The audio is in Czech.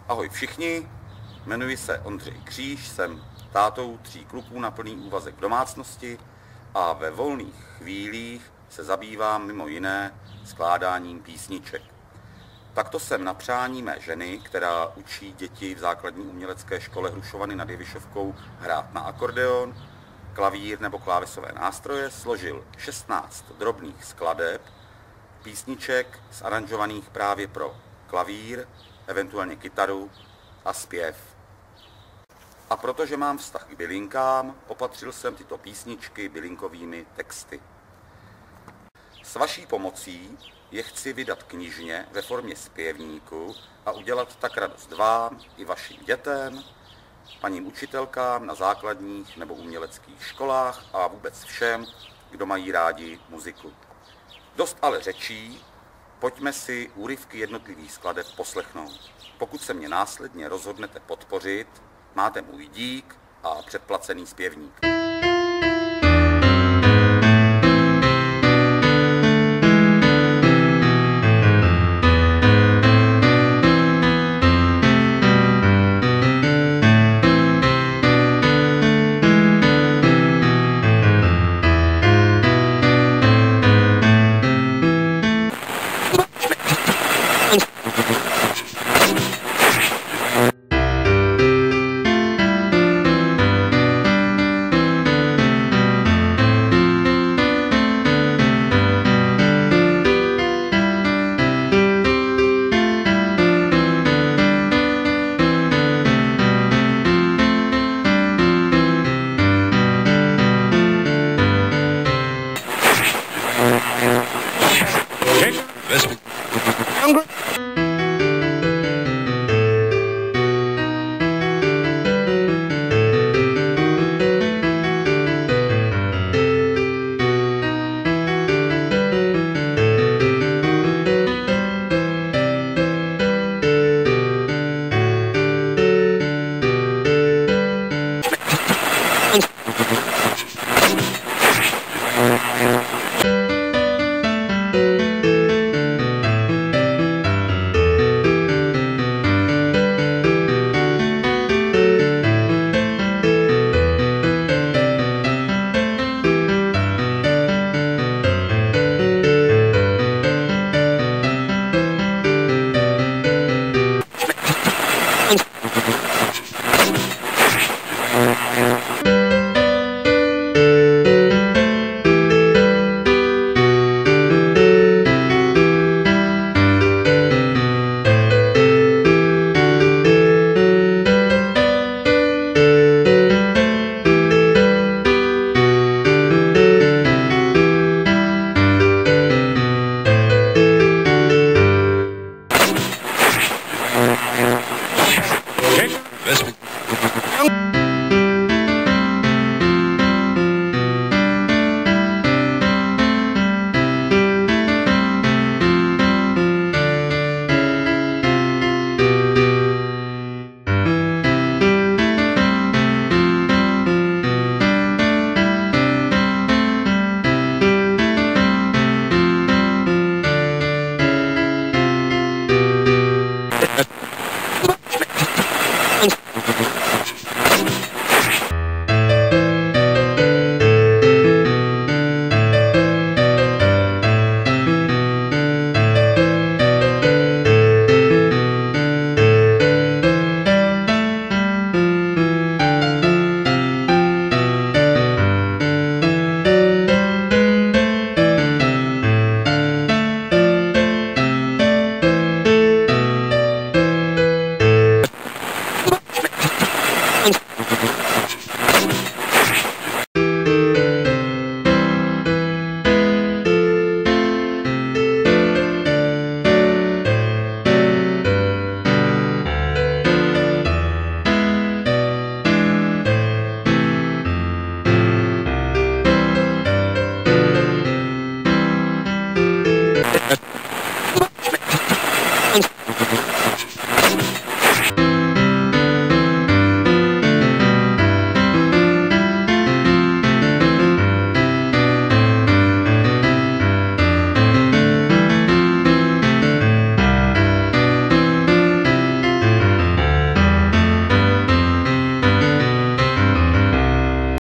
Ahoj všichni, jmenuji se Ondřej Kříž, jsem tátou 3 kluků na plný úvazek v domácnosti a ve volných chvílích se zabývám mimo jiné skládáním písniček. Takto jsem na přání mé ženy, která učí děti v základní umělecké škole Hrušovany nad Jevišovkou hrát na akordeon, klavír nebo klávesové nástroje, složil 16 drobných skladeb, písniček zaranžovaných právě pro klavír, eventuálně kytaru a zpěv. A protože mám vztah k bylinkám, opatřil jsem tyto písničky bylinkovými texty. S vaší pomocí je chci vydat knižně ve formě zpěvníku a udělat tak radost vám i vašim dětem, paním učitelkám na základních nebo uměleckých školách a vůbec všem, kdo mají rádi muziku. Dost ale řečí, pojďme si úryvky jednotlivých skladeb poslechnout. Pokud se mě následně rozhodnete podpořit, máte můj dík a předplacený zpěvník. Hungry.